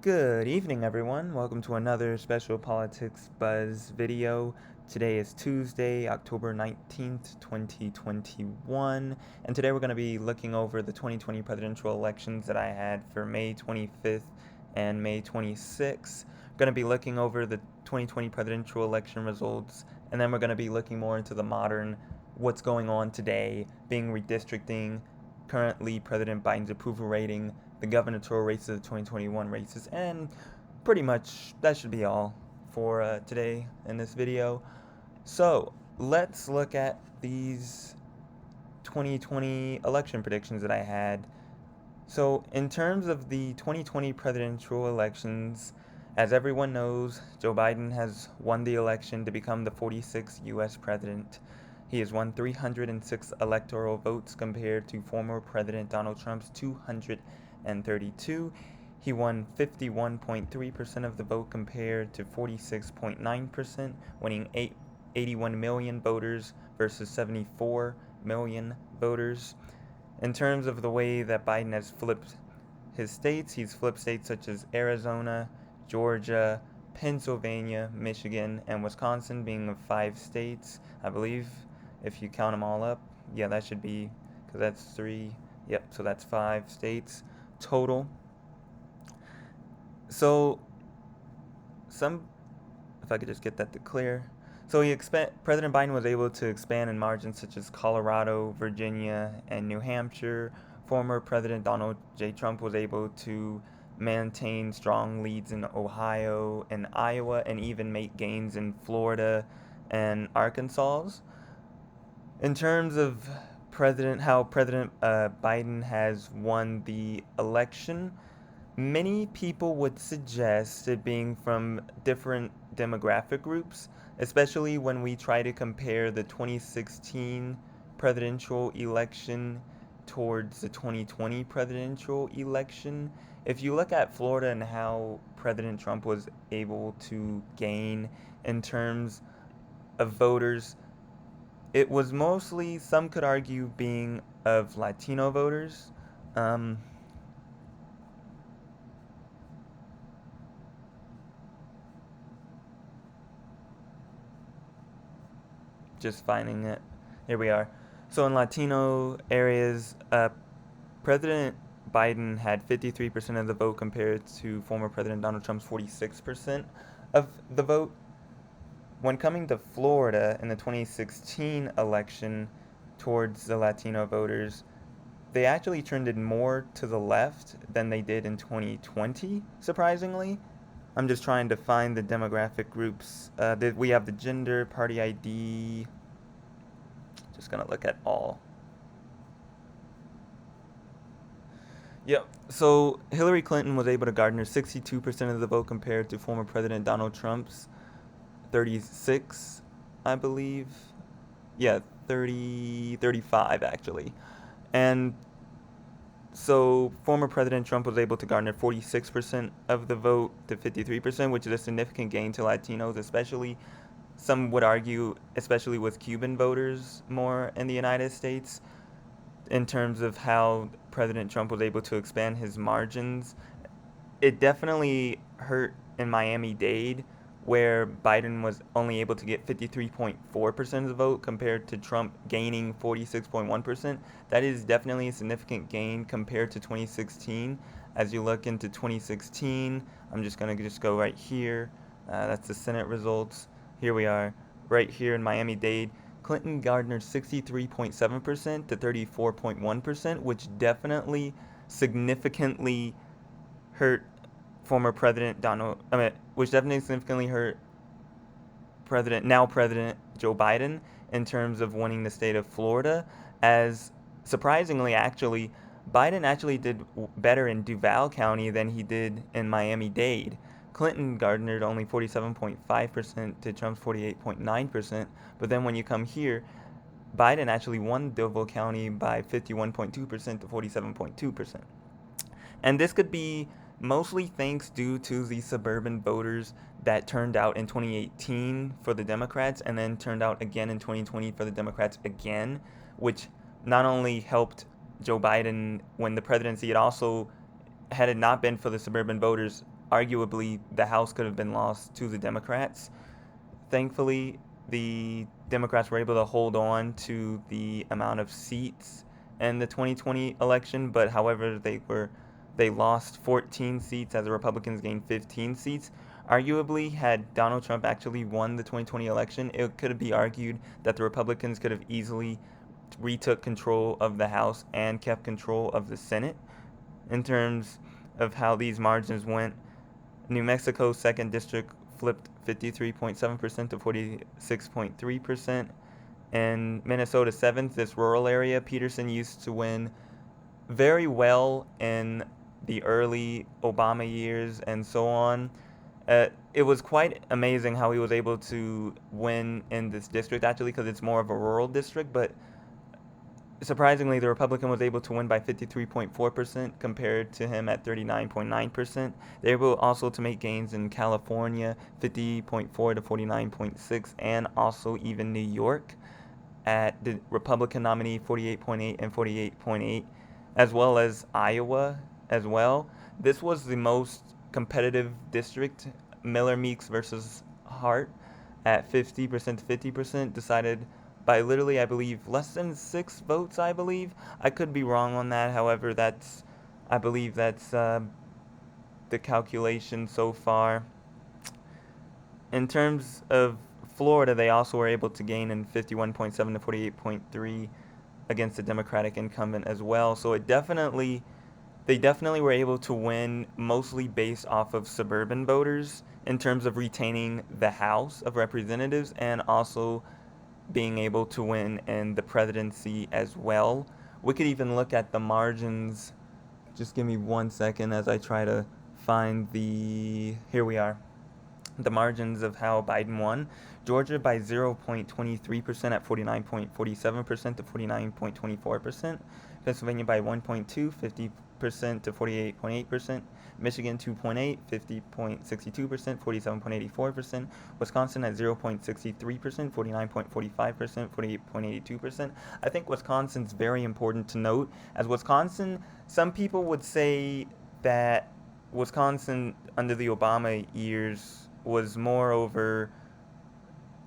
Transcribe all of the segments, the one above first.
Good evening, everyone. Welcome to another Special Politics Buzz video. Today is Tuesday, October 19th, 2021, and today we're going to be looking over the 2020 presidential elections that I had for May 25th and May 26th. We're going to be looking over the 2020 presidential election results, and then we're going to be looking more into the modern, what's going on today, being redistricting, currently President Biden's approval rating, the gubernatorial races of the 2021 races, and pretty much that should be all for today in this video. So let's look at these 2020 election predictions that I had. So in terms of the 2020 presidential elections, as everyone knows, Joe Biden has won the election to become the 46th U.S. president. He has won 306 electoral votes compared to former President Donald Trump's 232. He won 51.3% of the vote compared to 46.9%, winning 81 million voters versus 74 million voters. In terms of the way that Biden has flipped his states, he's flipped states such as Arizona, Georgia, Pennsylvania, Michigan, and Wisconsin being the 5 states, I believe, if you count them all up. Yeah, that should be, because that's 3. Yep, so that's 5 states total. So, if I could just get that to clear. So President Biden was able to expand in margins such as Colorado, Virginia, and New Hampshire. Former President Donald J. Trump was able to maintain strong leads in Ohio and Iowa, and even make gains in Florida and Arkansas. In terms of how President Biden has won the election, many people would suggest it being from different demographic groups, especially when we try to compare the 2016 presidential election towards the 2020 presidential election. If you look at Florida and how President Trump was able to gain in terms of voters, it was mostly, some could argue, being of Latino voters. Just finding it. Here we are. So in Latino areas, President Biden had 53% of the vote compared to former President Donald Trump's 46% of the vote. When coming to Florida in the 2016 election towards the Latino voters, they actually trended more to the left than they did in 2020, surprisingly. I'm just trying to find the demographic groups. We have the gender, party ID. Just gonna look at all. Yep. So Hillary Clinton was able to garner 62% of the vote compared to former President Donald Trump's 36, I believe. Yeah, 35 actually. And so former President Trump was able to garner 46% of the vote to 53%, which is a significant gain to Latinos, especially, some would argue, especially with Cuban voters more in the United States, in terms of how President Trump was able to expand his margins. It definitely hurt in Miami-Dade, where Biden was only able to get 53.4% of the vote compared to Trump gaining 46.1%. That is definitely a significant gain compared to 2016. As you look into 2016, I'm just going to go right here. That's the Senate results. Here we are, right here in Miami-Dade. Clinton garnered 63.7% to 34.1%, which definitely significantly hurt former President which definitely significantly hurt now President Joe Biden in terms of winning the state of Florida. As surprisingly, actually, Biden actually did better in Duval County than he did in Miami-Dade. Clinton garnered only 47.5% to Trump's 48.9%, but then when you come here, Biden actually won Duval County by 51.2% to 47.2%. And this could be mostly thanks due to the suburban voters that turned out in 2018 for the Democrats and then turned out again in 2020 for the Democrats again, which not only helped Joe Biden win the presidency, it also had it not been for the suburban voters, arguably the House could have been lost to the Democrats. Thankfully, the Democrats were able to hold on to the amount of seats in the 2020 election, but however, they lost 14 seats as the Republicans gained 15 seats. Arguably, had Donald Trump actually won the 2020 election, it could be argued that the Republicans could have easily retook control of the House and kept control of the Senate. In terms of how these margins went, New Mexico's 2nd District flipped 53.7% to 46.3%. In Minnesota 7th, this rural area, Peterson used to win very well in the early Obama years and so on. It was quite amazing how he was able to win in this district, actually, because it's more of a rural district, but surprisingly, the Republican was able to win by 53.4% compared to him at 39.9%. They were able also to make gains in California, 50.4 to 49.6, and also even New York at the Republican nominee 48.8 and 48.8, as well as Iowa as well. This was the most competitive district, Miller Meeks versus Hart, at 50% to 50%, decided by literally, I believe, less than 6 votes, I believe. I could be wrong on that. However, I believe that's the calculation so far. In terms of Florida, they also were able to gain in 51.7 to 48.3 against the Democratic incumbent as well. So they definitely were able to win mostly based off of suburban voters in terms of retaining the House of Representatives and also being able to win in the presidency as well. We could even look at the margins. Just give me 1 second as I try to find here we are. The margins of how Biden won. Georgia by 0.23% at 49.47% to 49.24%. Pennsylvania by 1.2, 50% to 48.8%. Michigan 2.8, 50.62%, 47.84%. Wisconsin at 0.63%, 49.45%, 48.82%. I think Wisconsin's very important to note. As Wisconsin, some people would say that Wisconsin under the Obama years was moreover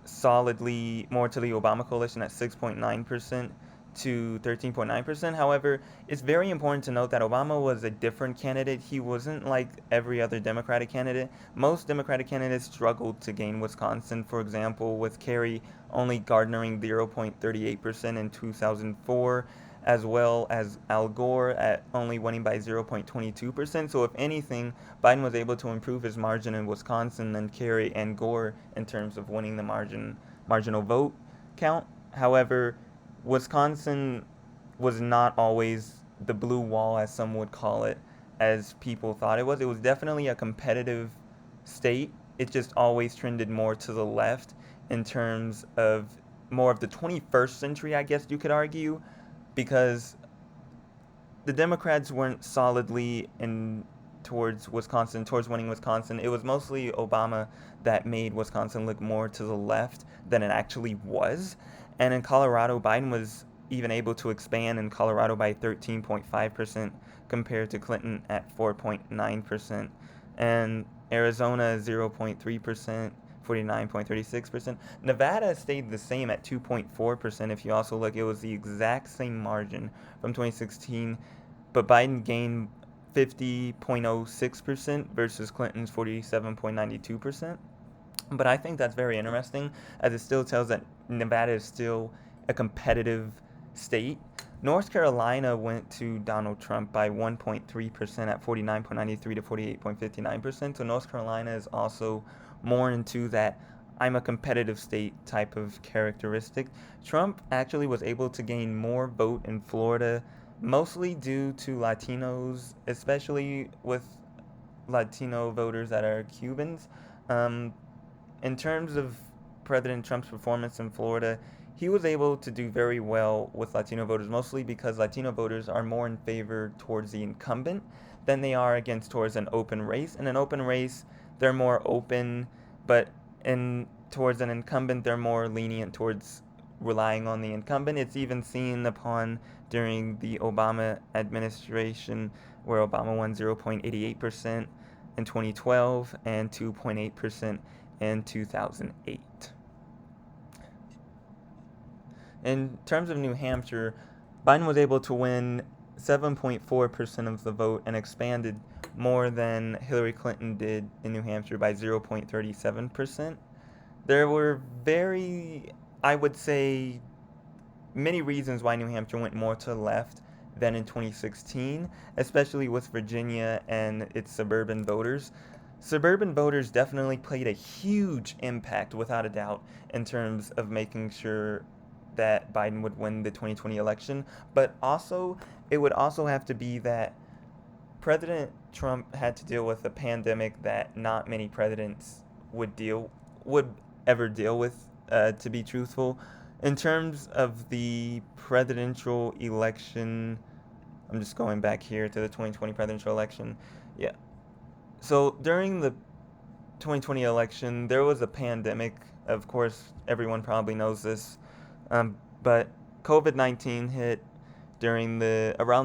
solidly more to the Obama coalition at 6.9% to 13.9%. However, it's very important to note that Obama was a different candidate. He wasn't like every other Democratic candidate. Most Democratic candidates struggled to gain Wisconsin, for example, with Kerry only garnering 0.38% in 2004, as well as Al Gore at only winning by 0.22%. So if anything, Biden was able to improve his margin in Wisconsin than Kerry and Gore in terms of winning the marginal vote count. However, Wisconsin was not always the blue wall, as some would call it, as people thought it was. It was definitely a competitive state. It just always trended more to the left in terms of more of the 21st century, I guess you could argue, because the Democrats weren't solidly towards winning Wisconsin. It was mostly Obama that made Wisconsin look more to the left than it actually was. And in Colorado, Biden was even able to expand in Colorado by 13.5% compared to Clinton at 4.9%. And Arizona, 0.3%, 49.36%. Nevada stayed the same at 2.4%. If you also look, it was the exact same margin from 2016, but Biden gained 50.06% versus Clinton's 47.92%. But I think that's very interesting, as it still tells that Nevada is still a competitive state. North Carolina went to Donald Trump by 1.3% at 49.93 to 48.59%. So North Carolina is also more into that I'm a competitive state type of characteristic. Trump actually was able to gain more vote in Florida, mostly due to Latinos, especially with Latino voters that are Cubans. In terms of President Trump's performance in Florida, he was able to do very well with Latino voters, mostly because Latino voters are more in favor towards the incumbent than they are towards an open race. In an open race, they're more open, but towards an incumbent, they're more lenient towards relying on the incumbent. It's even seen upon during the Obama administration, where Obama won 0.88% in 2012 and 2.8% in 2008. In terms of New Hampshire, Biden was able to win 7.4% of the vote and expanded more than Hillary Clinton did in New Hampshire by 0.37%. There were I would say, many reasons why New Hampshire went more to the left than in 2016, especially with Virginia and its suburban voters. Suburban voters definitely played a huge impact, without a doubt, in terms of making sure that Biden would win the 2020 election. But also, it would also have to be that President Trump had to deal with a pandemic that not many presidents would ever deal with, to be truthful. In terms of the presidential election, I'm just going back here to the 2020 presidential election. Yeah. So during the 2020 election, there was a pandemic. Of course, everyone probably knows this. But COVID-19 hit around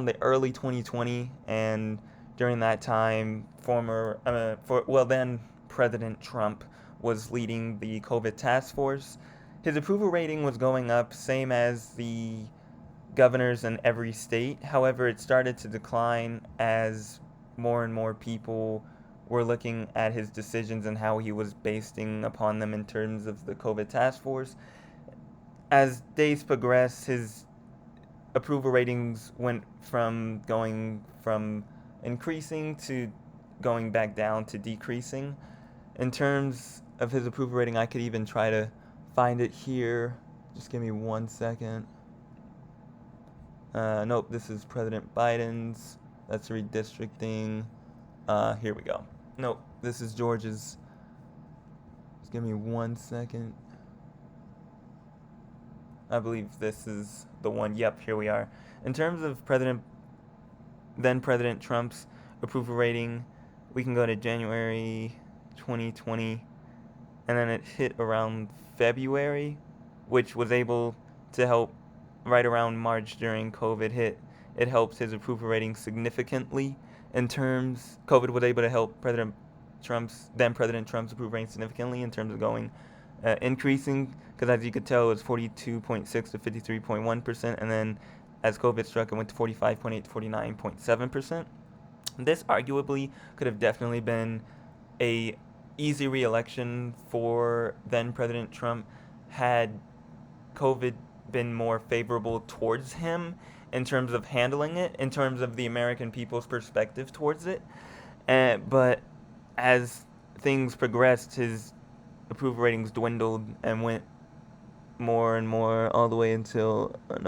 the early 2020, and during that time, then President Trump was leading the COVID task force. His approval rating was going up, same as the governors in every state. However, it started to decline as more and more people were looking at his decisions and how he was basing upon them in terms of the COVID task force. As days progressed, his approval ratings went from going from increasing to going back down to decreasing. In terms of his approval rating, I could even try to find it here. Just give me 1 second. Nope, this is President Biden's. That's redistricting. Here we go. Nope, this is George's. Just give me 1 second. I believe this is the one. Yep, here we are. In terms of then President Trump's approval rating, we can go to January 2020, and then it hit around February, which was able to help right around March during COVID hit. It helped his approval rating significantly. COVID was able to help President Trump's approval rating significantly in terms of going increasing, because as you could tell, it was 42.6 to 53.1%, and then as COVID struck, it went to 45.8 to 49.7%. This arguably could have definitely been a easy re-election for then President Trump had COVID been more favorable towards him in terms of handling it, in terms of the American people's perspective towards it. But as things progressed, his approval ratings dwindled and went more and more all the way until around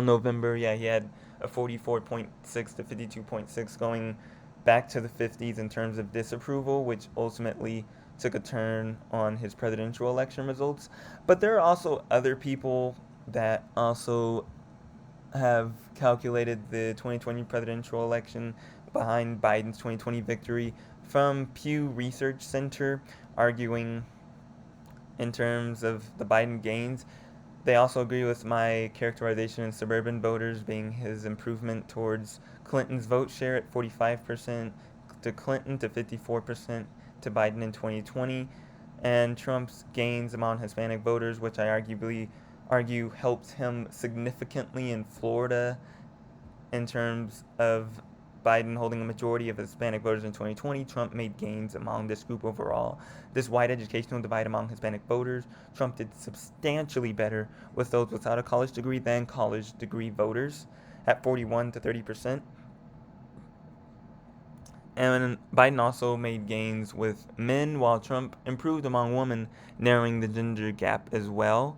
November. Yeah, he had a 44.6 to 52.6, going back to the 50s in terms of disapproval, which ultimately took a turn on his presidential election results. But there are also other people that also have calculated the 2020 presidential election behind Biden's 2020 victory. From Pew Research Center, arguing in terms of the Biden gains. They also agree with my characterization in suburban voters being his improvement towards Clinton's vote share at 45% to Clinton to 54% to Biden in 2020, and Trump's gains among Hispanic voters, which I argue helped him significantly in Florida in terms of Biden holding a majority of Hispanic voters in 2020. Trump made gains among this group overall. This wide educational divide among Hispanic voters, Trump did substantially better with those without a college degree than college degree voters at 41 to 30%. And Biden also made gains with men, while Trump improved among women, narrowing the gender gap as well.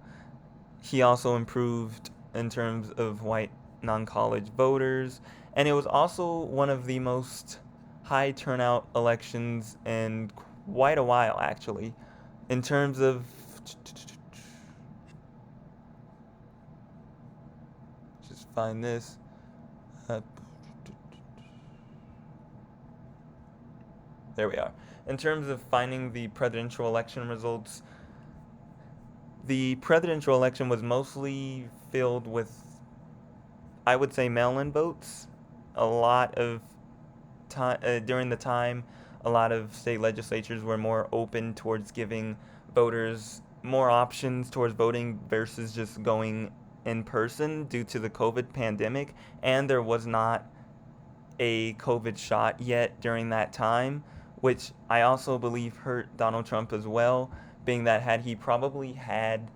He also improved in terms of white non-college voters, and it was also one of the most high turnout elections in quite a while, actually, in terms of just find this. There we are. In terms of finding the presidential election results, The presidential election was mostly filled with, I would say, mail-in votes. A lot of time during the time, a lot of state legislatures were more open towards giving voters more options towards voting versus just going in person due to the COVID pandemic, and there was not a COVID shot yet during that time, which I also believe hurt Donald Trump as well, being that had he probably had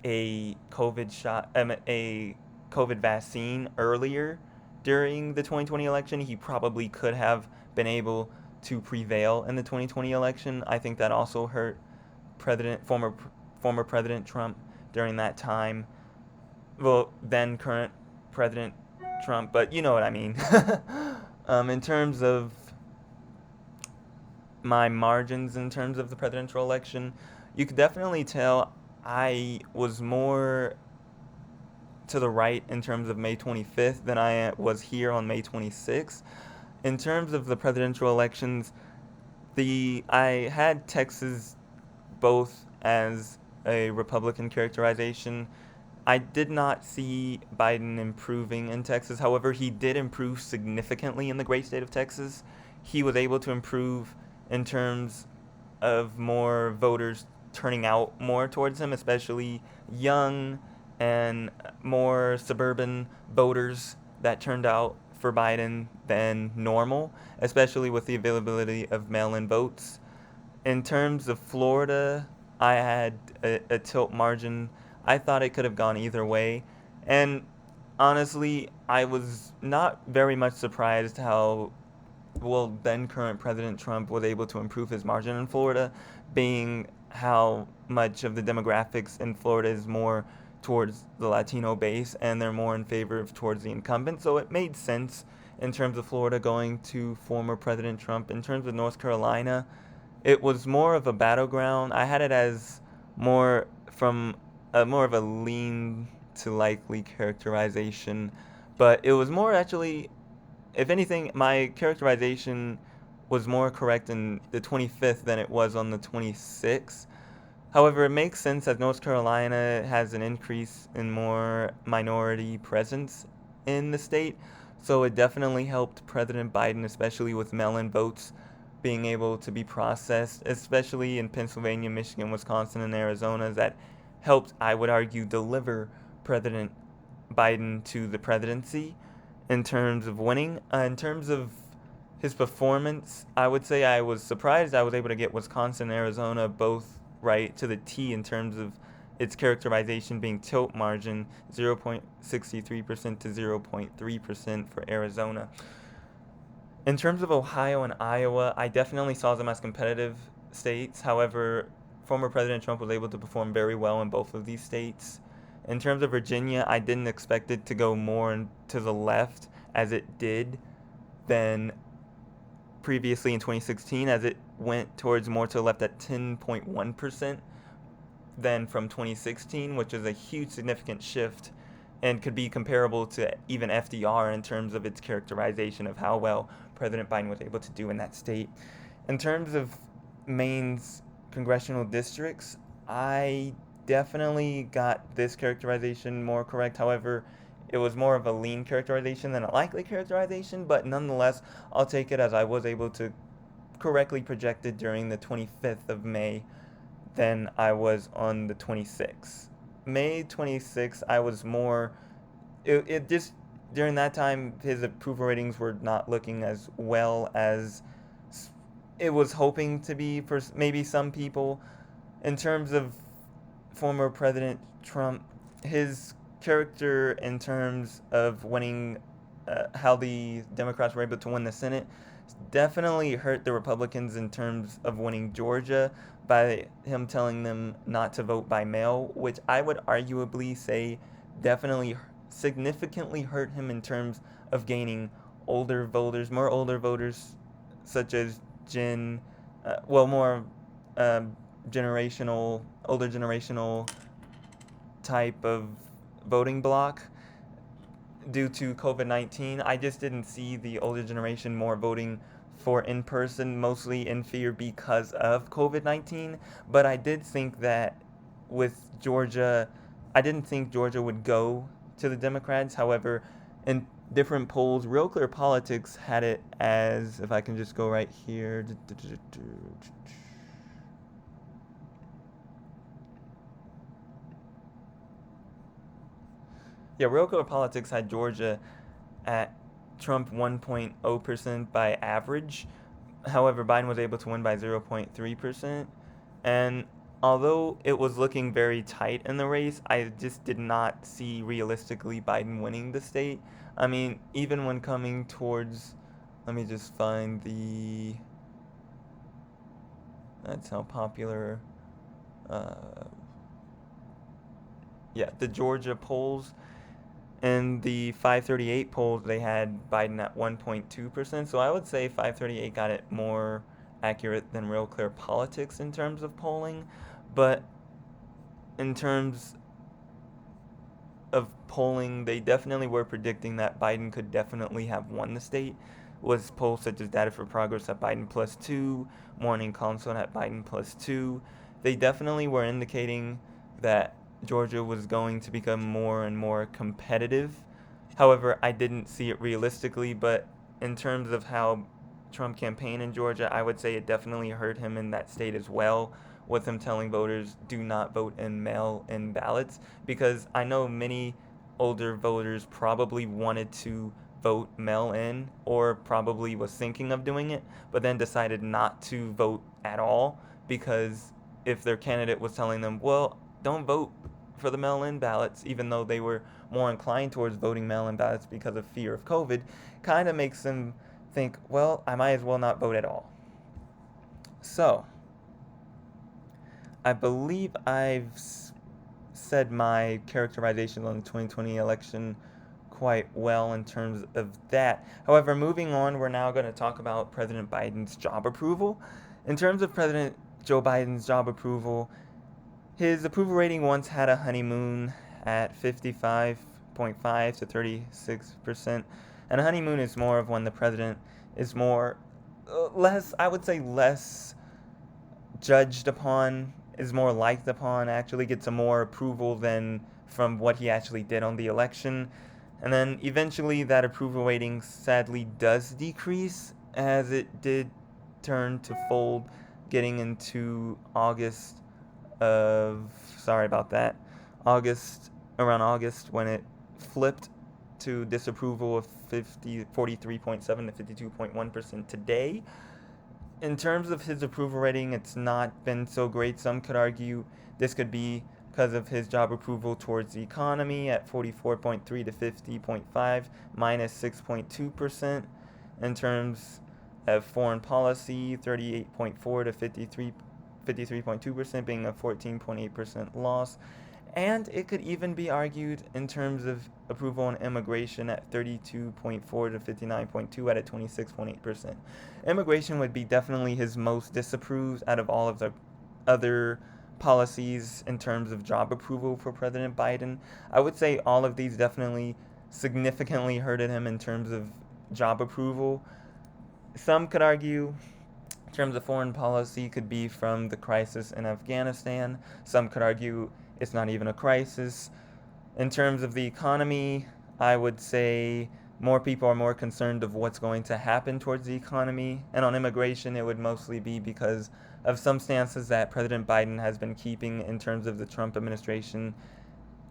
a a COVID vaccine earlier during the 2020 election, he probably could have been able to prevail in the 2020 election. I think that also hurt President former President Trump during that time. Well, then current President Trump, but you know what I mean. In terms of my margins in terms of the presidential election, you could definitely tell I was more to the right in terms of May 25th than I was here on May 26th. In terms of the presidential elections, I had Texas both as a Republican characterization. I did not see Biden improving in Texas. However, he did improve significantly in the great state of Texas. He was able to improve in terms of more voters turning out more towards him, especially young and more suburban voters that turned out for Biden than normal, especially with the availability of mail-in votes. In terms of Florida, I had a tilt margin. I thought it could have gone either way. And honestly, I was not very much surprised how well then current President Trump was able to improve his margin in Florida, being how much of the demographics in Florida is more towards the Latino base and they're more in favor of towards the incumbent. So it made sense in terms of Florida going to former President Trump. In terms of North Carolina, it was more of a battleground. I had it as more of a lean to likely characterization, but it was more actually, if anything, my characterization was more correct in the 25th than it was on the 26th. However, it makes sense as North Carolina has an increase in more minority presence in the state, so it definitely helped President Biden, especially with mail-in votes being able to be processed, especially in Pennsylvania, Michigan, Wisconsin, and Arizona, that helped, I would argue, deliver President Biden to the presidency in terms of winning. In terms of his performance, I would say I was surprised I was able to get Wisconsin and Arizona both right to the T in terms of its characterization being tilt margin 0.63% to 0.3% for Arizona. In terms of Ohio and Iowa, I definitely saw them as competitive states. However, former President Trump was able to perform very well in both of these states. In terms of Virginia, I didn't expect it to go more to the left as it did than previously in 2016, as it went towards more to the left at 10.1% than from 2016, which is a huge significant shift and could be comparable to even FDR in terms of its characterization of how well President Biden was able to do in that state. In terms of Maine's congressional districts, I definitely got this characterization more correct. However, it was more of a lean characterization than a likely characterization, but nonetheless, I'll take it as I was able to correctly project it during the 25th of May than I was on the 26th. May 26th, I was more. It just during that time, his approval ratings were not looking as well as it was hoping to be for maybe some people. In terms of former President Trump, his character in terms of winning, how the Democrats were able to win the Senate, definitely hurt the Republicans in terms of winning Georgia by him telling them not to vote by mail, which I would arguably say definitely significantly hurt him in terms of gaining more older voters, such as more older generational type of voting bloc due to COVID-19. I just didn't see the older generation more voting for in person, mostly in fear because of COVID-19. But I did think that with Georgia, I didn't think Georgia would go to the Democrats. However, in different polls, Real Clear Politics had it as, if I can just go right here. Yeah, Real Clear Politics had Georgia at Trump 1.0% by average. However, Biden was able to win by 0.3%. And although it was looking very tight in the race, I just did not see realistically Biden winning the state. I mean, even when coming towards, let me just find the, that's how popular, uh, yeah, the Georgia polls. In the 538 polls, they had Biden at 1.2%. So I would say 538 got it more accurate than Real Clear Politics in terms of polling. But in terms of polling, they definitely were predicting that Biden could definitely have won the state. Was polls such as Data for Progress at Biden +2, Morning Consult at Biden +2. They definitely were indicating that Georgia was going to become more and more competitive. However, I didn't see it realistically, but in terms of how Trump campaigned in Georgia, I would say it definitely hurt him in that state as well, with him telling voters do not vote in mail-in ballots, because I know many older voters probably wanted to vote mail-in or probably was thinking of doing it, but then decided not to vote at all because if their candidate was telling them, well, don't vote for the mail-in ballots, even though they were more inclined towards voting mail-in ballots because of fear of COVID, kind of makes them think, well, I might as well not vote at all. So, I believe I've said my characterizations on the 2020 election quite well in terms of that. However, moving on, we're now going to talk about President Biden's job approval. In terms of President Joe Biden's job approval, his approval rating once had a honeymoon at 55.5 to 36%. And a honeymoon is more of when the president is more, less, I would say less judged upon, is more liked upon, actually gets a more approval than from what he actually did on the election. And then eventually that approval rating sadly does decrease as it did turn to fold getting into August of, sorry about that, around August when it flipped to disapproval of 43.7 to 52.1% today. In terms of his approval rating, it's not been so great. Some could argue this could be because of his job approval towards the economy at 44.3 to 50.5, minus 6.2%. In terms of foreign policy, 38.4 to 53.2%, being a 14.8% loss. And it could even be argued in terms of approval on immigration at 32.4 to 59.2 at a 26.8%. Immigration would be definitely his most disapproved out of all of the other policies in terms of job approval for President Biden. I would say all of these definitely significantly hurted him in terms of job approval. Some could argue in terms of foreign policy could be from the crisis in Afghanistan. Some could argue it's not even a crisis. In terms of the economy, I would say more people are more concerned of what's going to happen towards the economy. And on immigration, it would mostly be because of some stances that President Biden has been keeping in terms of the Trump administration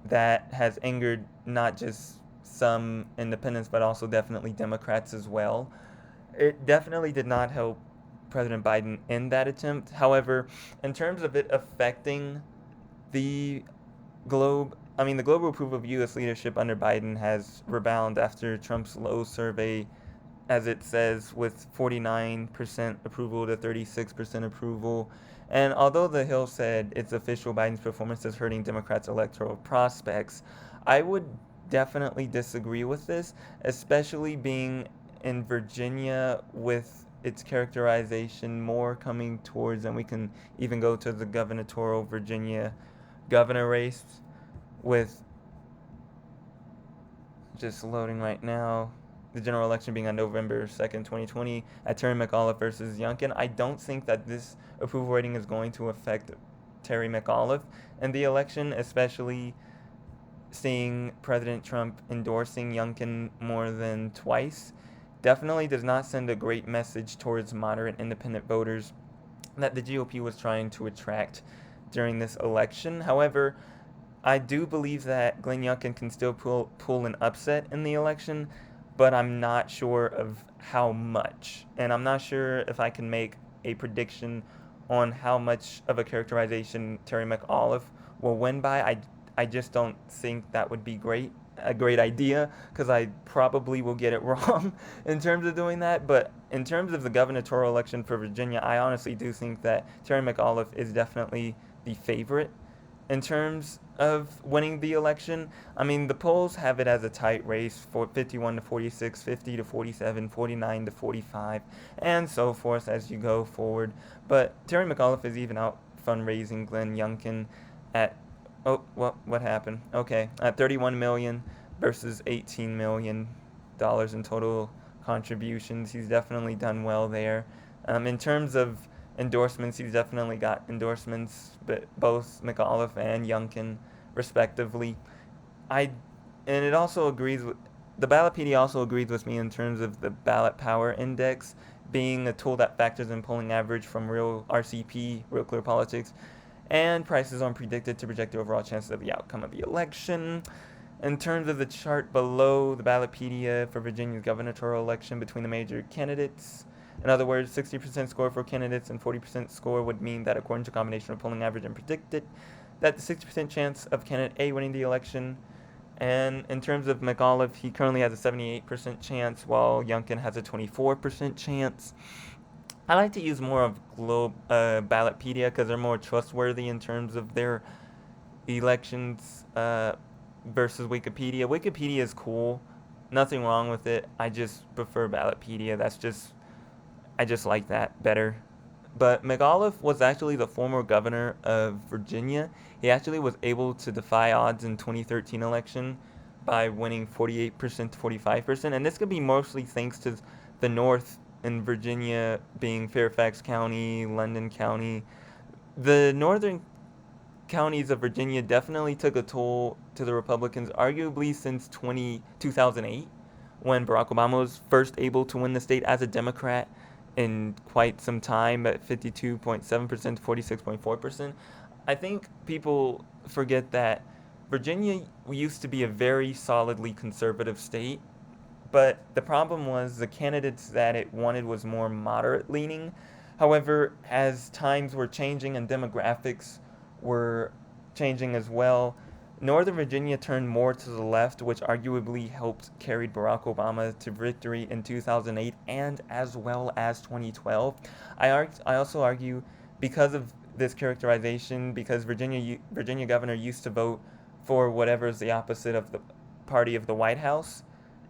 that has angered not just some independents, but also definitely Democrats as well. It definitely did not help President Biden in that attempt. However, in terms of it affecting the the global approval of U.S. leadership under Biden has rebounded after Trump's low survey, as it says, with 49% approval to 36% approval. And although The Hill said it's official Biden's performance is hurting Democrats' electoral prospects, I would definitely disagree with this, especially being in Virginia with its characterization more coming towards, and we can even go to the gubernatorial Virginia governor race with just loading right now. The general election being on November 2nd, 2020, at Terry McAuliffe versus Youngkin. I don't think that this approval rating is going to affect Terry McAuliffe in the election, especially seeing President Trump endorsing Youngkin more than twice. Definitely does not send a great message towards moderate independent voters that the GOP was trying to attract during this election. However, I do believe that Glenn Youngkin can still pull an upset in the election, but I'm not sure of how much. And I'm not sure if I can make a prediction on how much of a characterization Terry McAuliffe will win by. I just don't think that would be a great idea, because I probably will get it wrong in terms of doing that. But in terms of the gubernatorial election for Virginia, I honestly do think that Terry McAuliffe is definitely the favorite in terms of winning the election. I mean, the polls have it as a tight race for 51 to 46, 50 to 47, 49 to 45, and so forth as you go forward. But Terry McAuliffe is even out fundraising Glenn Youngkin at what happened? Okay, at 31 million versus 18 million dollars in total contributions. He's definitely done well there. In terms of endorsements, he's definitely got endorsements, but both McAuliffe and Youngkin, respectively. I and it also agrees with the Ballotpedia also agrees with me in terms of the ballot power index being a tool that factors in polling average from real RCP, Real Clear Politics, and prices are predicted to project the overall chances of the outcome of the election. In terms of the chart below, the Ballotpedia for Virginia's gubernatorial election between the major candidates. In other words, 60% score for candidates and 40% score would mean that, according to a combination of polling average and predicted, that the 60% chance of candidate A winning the election. And in terms of McAuliffe, he currently has a 78% chance, while Youngkin has a 24% chance. I like to use more of Ballotpedia because they're more trustworthy in terms of their elections versus Wikipedia. Wikipedia is cool, nothing wrong with it. I just prefer Ballotpedia. I just like that better. But McAuliffe was actually the former governor of Virginia. He actually was able to defy odds in 2013 election by winning 48% to 45%, and this could be mostly thanks to the North in Virginia being Fairfax County, London County. The northern counties of Virginia definitely took a toll to the Republicans, arguably since 2008, when Barack Obama was first able to win the state as a Democrat in quite some time at 52.7% to 46.4%. I think people forget that Virginia used to be a very solidly conservative state, but the problem was the candidates that it wanted was more moderate leaning. However, as times were changing and demographics were changing as well, Northern Virginia turned more to the left, which arguably helped carry Barack Obama to victory in 2008 and as well as 2012. I also argue, because of this characterization, because Virginia governor used to vote for whatever is the opposite of the party of the White House.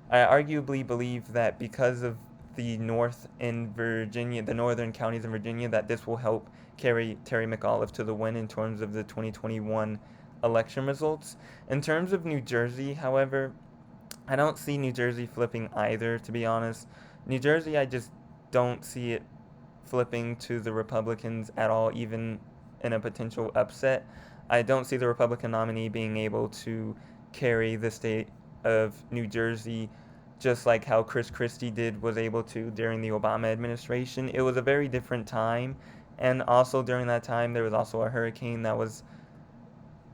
I arguably believe that because of the North in Virginia, the northern counties in Virginia, that this will help carry Terry McAuliffe to the win in terms of the 2021 election results. In terms of New Jersey, however, I don't see New Jersey flipping either, to be honest. New Jersey, I just don't see it flipping to the Republicans at all, even in a potential upset. I don't see the Republican nominee being able to carry the state of New Jersey just like how Chris Christie was able to during the Obama administration. It was a very different time, and also during that time there was also a hurricane that was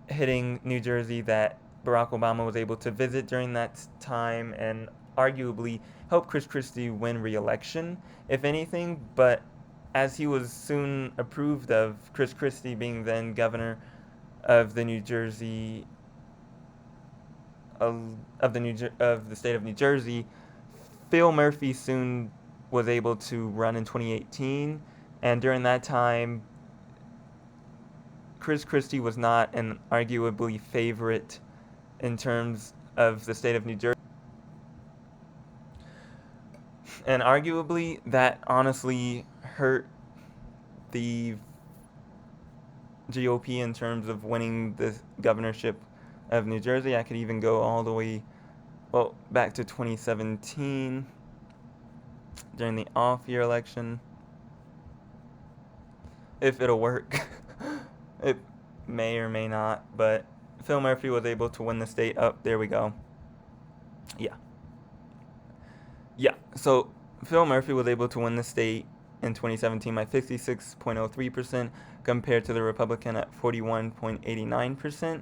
hitting New Jersey that Barack Obama was able to visit during that time and arguably helped Chris Christie win re-election, if anything. But as he was soon approved of, Chris Christie being then governor of the New Jersey of the state of New Jersey, Phil Murphy soon was able to run in 2018, and during that time, Chris Christie was not an arguably favorite in terms of the state of New Jersey. And arguably, that honestly hurt the GOP in terms of winning the governorship of New Jersey. I could even go all the way, back to 2017 during the off-year election, if it'll work. It may or may not, but Phil Murphy was able to win the state. Oh, there we go. Yeah. Yeah. So Phil Murphy was able to win the state in 2017 by 56.03% compared to the Republican at 41.89%,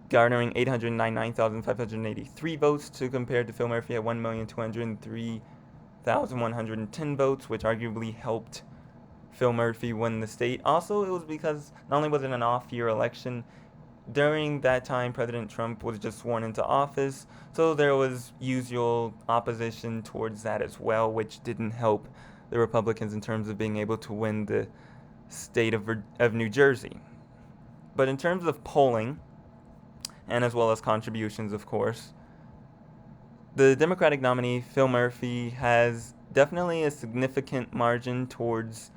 garnering 899,583 votes to compare to Phil Murphy at 1,203,110 votes, which arguably helped Phil Murphy win the state. Also, it was because not only was it an off-year election, during that time, President Trump was just sworn into office, so there was usual opposition towards that as well, which didn't help the Republicans in terms of being able to win the state of New Jersey. But in terms of polling, and as well as contributions, of course, the Democratic nominee, Phil Murphy, has definitely a significant margin towards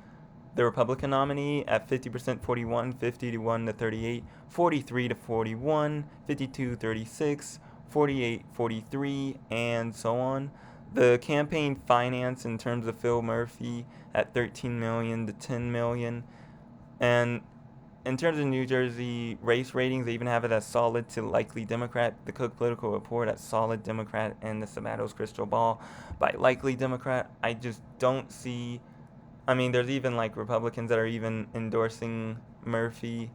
the Republican nominee at 50% 41, 51 to 38, 43 to 41, 52 36, 48 43, and so on. The campaign finance in terms of Phil Murphy at 13 million to 10 million. And in terms of New Jersey race ratings, they even have it as solid to likely Democrat. The Cook Political Report at solid Democrat, and the Sabato's Crystal Ball by likely Democrat. I just don't see. I mean, there's even like Republicans that are even endorsing Murphy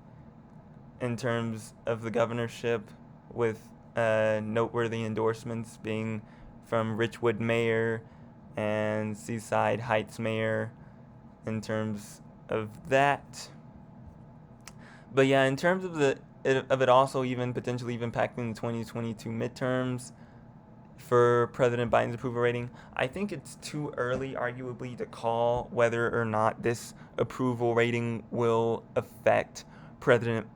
in terms of the governorship, with noteworthy endorsements being from Richwood Mayor and Seaside Heights Mayor in terms of that. But yeah, in terms of it also even potentially even impacting the 2022 midterms for President Biden's approval rating, I think it's too early, arguably, to call whether or not this approval rating will affect President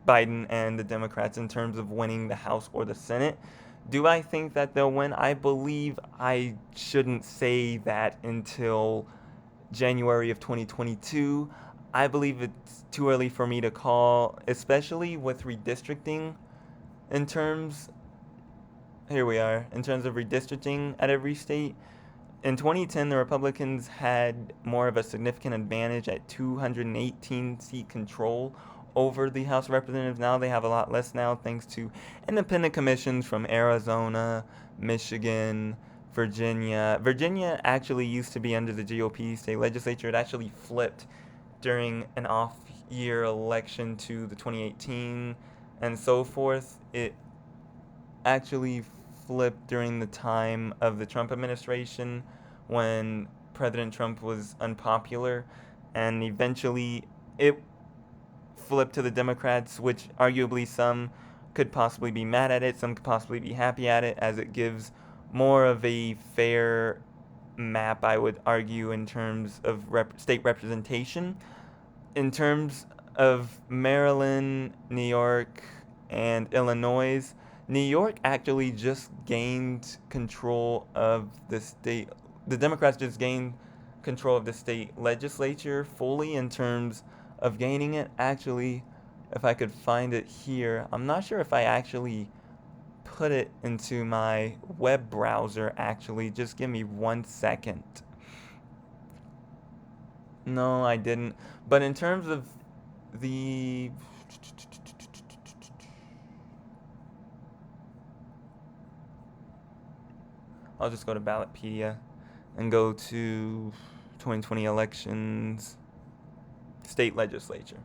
Biden and the Democrats in terms of winning the House or the Senate. Do I think that they'll win? I believe I shouldn't say that until January of 2022. I believe it's too early for me to call, especially with redistricting in terms here we are, in terms of redistricting at every state. In 2010, the Republicans had more of a significant advantage at 218 seat control over the House of Representatives. Now they have a lot less now, thanks to independent commissions from Arizona, Michigan, Virginia. Virginia actually used to be under the GOP state legislature. It actually flipped during an off-year election to the 2018 and so forth. It actually flipped during the time of the Trump administration when President Trump was unpopular, and eventually it flipped to the Democrats, which arguably some could possibly be mad at it, some could possibly be happy at it, as it gives more of a fair map, I would argue, in terms of state representation. In terms of Maryland, New York, and Illinois, New York actually just gained control of the state. The Democrats just gained control of the state legislature fully in terms of gaining it. Actually, if I could find it here, I'm not sure if I actually put it into my web browser, actually. Just give me 1 second. No, I didn't. But in terms of the I'll just go to Ballotpedia and go to 2020 elections, state legislature.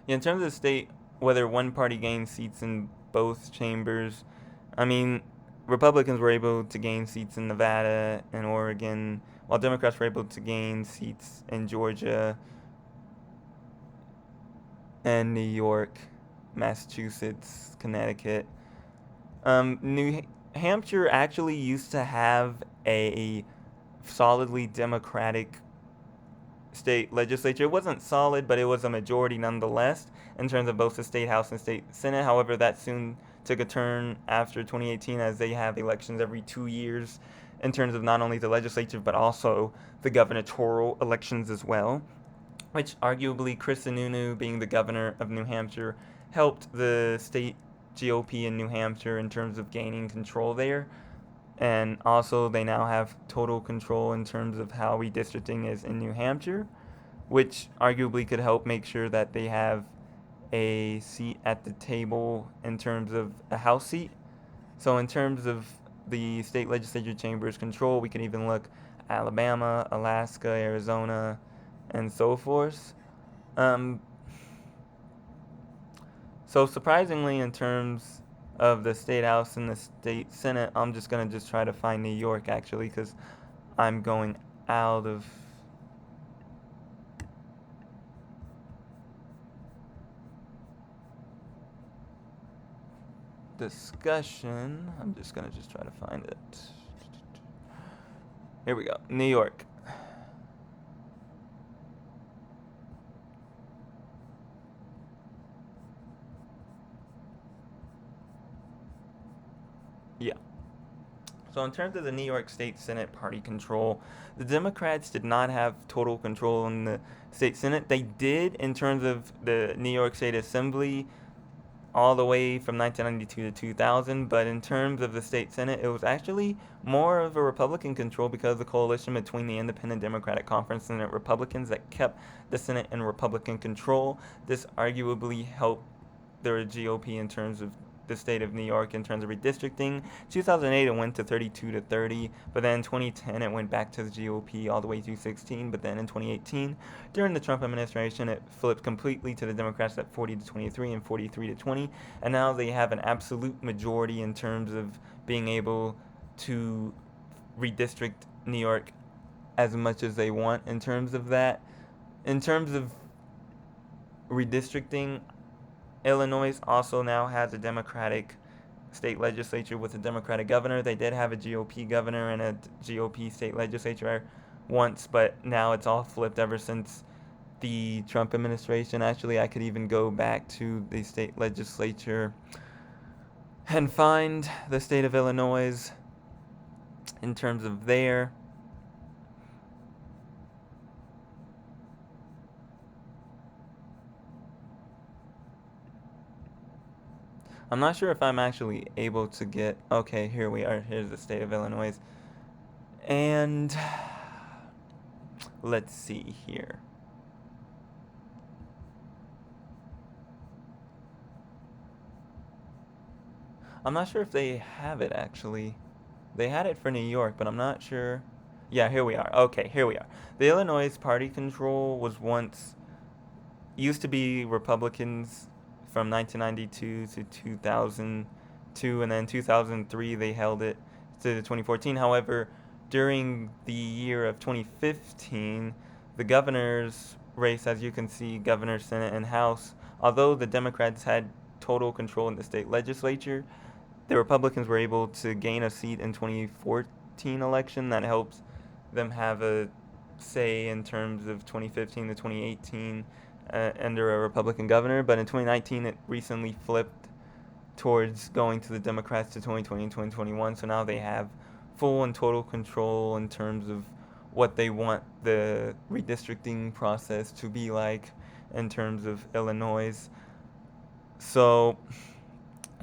Yeah, in terms of the state, whether one party gains seats in both chambers, I mean, Republicans were able to gain seats in Nevada and Oregon, while Democrats were able to gain seats in Georgia and New York, Massachusetts, Connecticut. New Hampshire actually used to have a solidly Democratic state legislature. It wasn't solid, but it was a majority nonetheless in terms of both the state house and state senate. However, that soon took a turn after 2018, as they have elections every 2 years in terms of not only the legislature but also the gubernatorial elections as well, which arguably Chris Sununu, being the governor of New Hampshire, helped the state GOP in New Hampshire in terms of gaining control there. And also, they now have total control in terms of how redistricting is in New Hampshire, which arguably could help make sure that they have a seat at the table in terms of a House seat. So, in terms of the state legislature chambers control, we can even look Alabama, Alaska, Arizona, and so forth. Um, so, surprisingly, in terms of the state house and the state senate, I'm just gonna just try to find New York actually, because I'm going out of discussion. I'm just gonna just try to find it. Here we go. New York. Yeah. So in terms of the New York State Senate party control, the Democrats did not have total control in the state Senate. They did in terms of the New York State Assembly all the way from 1992 to 2000, but in terms of the state Senate, it was actually more of a Republican control because of the coalition between the Independent Democratic Conference and the Republicans that kept the Senate in Republican control. This arguably helped the GOP in terms of the state of New York in terms of redistricting. 2008 it went to 32 to 30, but then in 2010 it went back to the GOP all the way to 16, but then in 2018 during the Trump administration it flipped completely to the Democrats at 40 to 23 and 43 to 20, and now they have an absolute majority in terms of being able to redistrict New York as much as they want in terms of that. In terms of redistricting, Illinois also now has a Democratic state legislature with a Democratic governor. They did have a GOP governor and a GOP state legislature once, but now it's all flipped ever since the Trump administration. Actually, I could even go back to the state legislature and find the state of Illinois in terms of there. I'm not sure if I'm actually able to get. Okay, here we are. Here's the state of Illinois. And let's see here. I'm not sure if they have it actually. They had it for New York, but I'm not sure. Yeah, here we are. Okay, here we are. The Illinois party control was once used to be Republicans from 1992 to 2002, and then 2003 they held it to 2014. However, during the year of 2015, the governor's race, as you can see, governor, Senate, and House, although the Democrats had total control in the state legislature, the Republicans were able to gain a seat in 2014 election that helps them have a say in terms of 2015 to 2018 under a Republican governor. But in 2019, it recently flipped towards going to the Democrats to 2020 and 2021. So now they have full and total control in terms of what they want the redistricting process to be like in terms of Illinois. So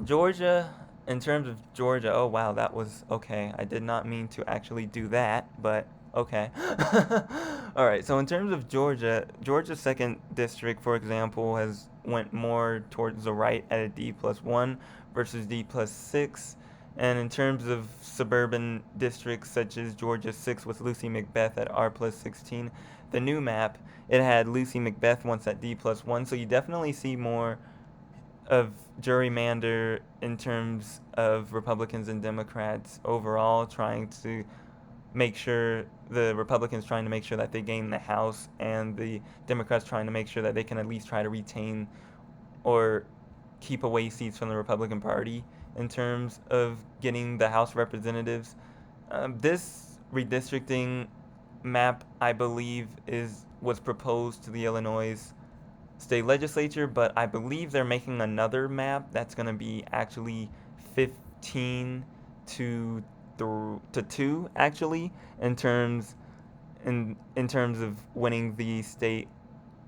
Georgia, in terms of Georgia, oh wow, that was okay. I did not mean to actually do that, but okay. All right. So in terms of Georgia, Georgia's second district, for example, has went more towards the right at a D+1 versus D+6. And in terms of suburban districts such as Georgia 6 with Lucy McBeth at R+16, the new map, it had Lucy McBeth once at D+1. So you definitely see more of gerrymander in terms of Republicans and Democrats overall trying to make sure the Republicans trying to make sure that they gain the House, and the Democrats trying to make sure that they can at least try to retain or keep away seats from the Republican Party in terms of getting the House representatives. This redistricting map, I believe, was proposed to the Illinois state legislature, but I believe they're making another map that's going to be actually 15 to 2 actually in terms of winning the state,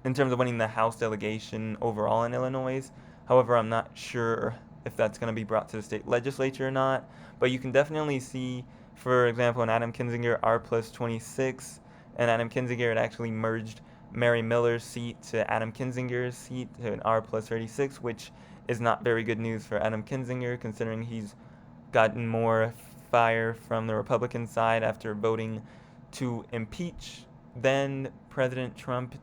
in terms of winning the House delegation overall in Illinois. However, I'm not sure if that's going to be brought to the state legislature or not, but you can definitely see For example, in Adam Kinzinger, R plus 26, and Adam Kinzinger, it actually merged Mary Miller's seat to Adam Kinzinger's seat to an R plus 36, which is not very good news for Adam Kinzinger, considering he's gotten more fire from the Republican side after voting to impeach then President Trump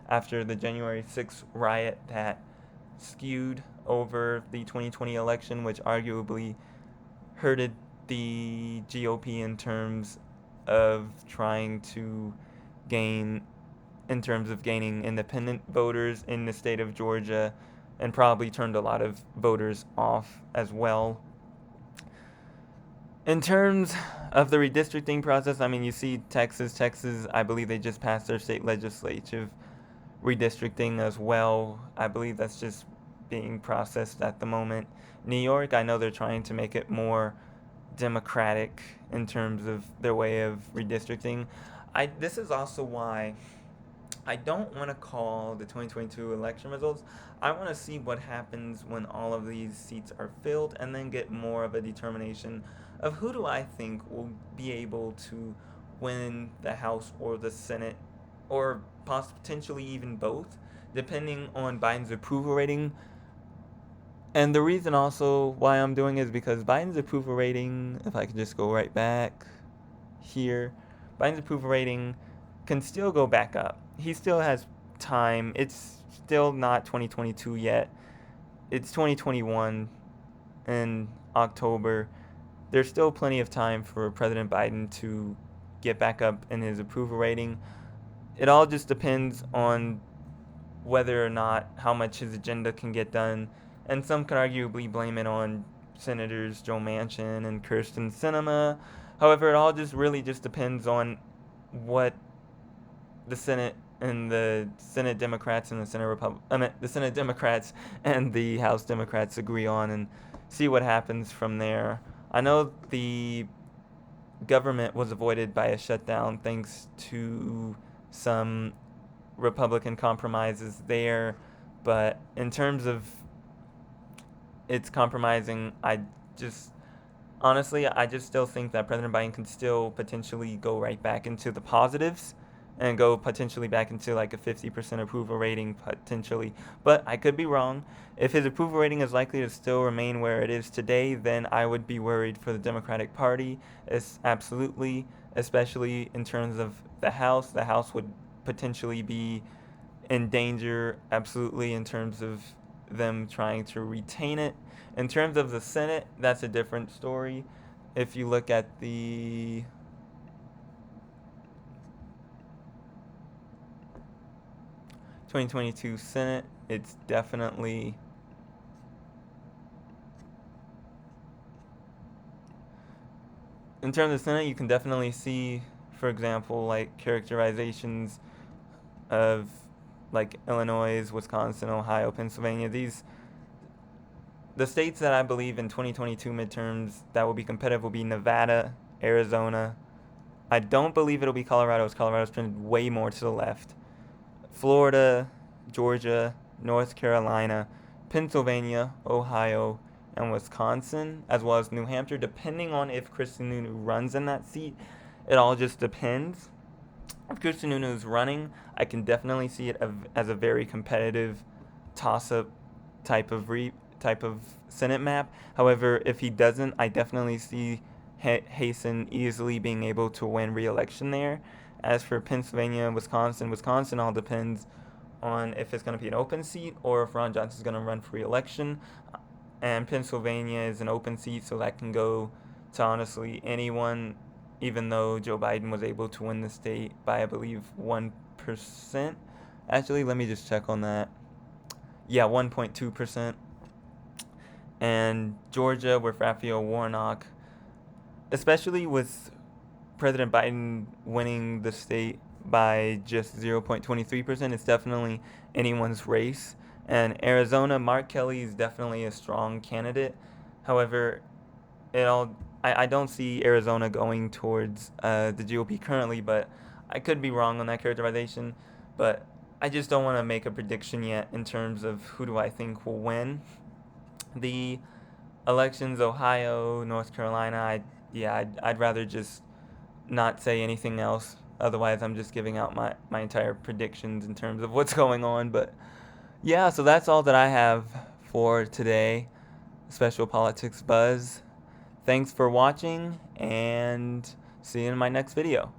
after the January 6th riot that skewed over the 2020 election, which arguably hurted the GOP in terms of gaining independent voters in the state of Georgia, and probably turned a lot of voters off as well. In terms of the redistricting process, I mean, you see Texas, I believe they just passed their state legislative redistricting as well. I believe that's just being processed at the moment. New York, I know they're trying to make it more democratic in terms of their way of redistricting. This is also why I don't want to call the 2022 election results. I want to see what happens when all of these seats are filled, and then get more of a determination of who do I think will be able to win the House or the Senate, or potentially even both, depending on Biden's approval rating. And the reason also why I'm doing is because Biden's approval rating, if I could just go right back here, Biden's approval rating can still go back up. He still has time. It's still not 2022 yet. It's 2021 in October. There's still plenty of time for President Biden to get back up in his approval rating. It all just depends on whether or not how much his agenda can get done. And some could arguably blame it on Senators Joe Manchin and Kyrsten Sinema. However, it all just really just depends on what the Senate and the Senate Democrats and the Senate Democrats and the House Democrats agree on, and see what happens from there. I know the government was avoided by a shutdown thanks to some Republican compromises there, but in terms of its compromising, I just still think that President Biden can still potentially go right back into the positives and go potentially back into like a 50% approval rating potentially. But I could be wrong. If his approval rating is likely to still remain where it is today, then I would be worried for the Democratic Party. Absolutely, especially in terms of the House. The House would potentially be in danger, absolutely, in terms of them trying to retain it. In terms of the Senate, that's a different story. If you look at the (2022) Senate, it's definitely in terms of the Senate, you can definitely see, for example, like characterizations of like Illinois, Wisconsin, Ohio, Pennsylvania. The states that I believe in 2022 midterms that will be competitive will be Nevada, Arizona. I don't believe it'll be Colorado, as Colorado's trended way more to the left. Florida, Georgia, North Carolina, Pennsylvania, Ohio, and Wisconsin, as well as New Hampshire, depending on if Kristen Nunu runs in that seat. It all just depends. If Kristen Nunu is running, I can definitely see it as a very competitive toss-up type of Senate map. However, if he doesn't, I definitely see Hasen easily being able to win re-election there. As for Pennsylvania, Wisconsin all depends on if it's going to be an open seat or if Ron Johnson's going to run for re-election. And Pennsylvania is an open seat, so that can go to honestly anyone, even though Joe Biden was able to win the state by, I believe, 1%. Actually, let me just check on that. Yeah, 1.2%. And Georgia, with Raphael Warnock, especially with President Biden winning the state by just 0.23%, it's definitely anyone's race. And Arizona, Mark Kelly is definitely a strong candidate. However, I don't see Arizona going towards the GOP currently, but I could be wrong on that characterization. But I just don't want to make a prediction yet in terms of who do I think will win the elections. Ohio, North Carolina, I yeah, I'd rather just not say anything else. Otherwise, I'm just giving out my entire predictions in terms of what's going on. But yeah, so that's all that I have for today. Special Politics Buzz. Thanks for watching, and see you in my next video.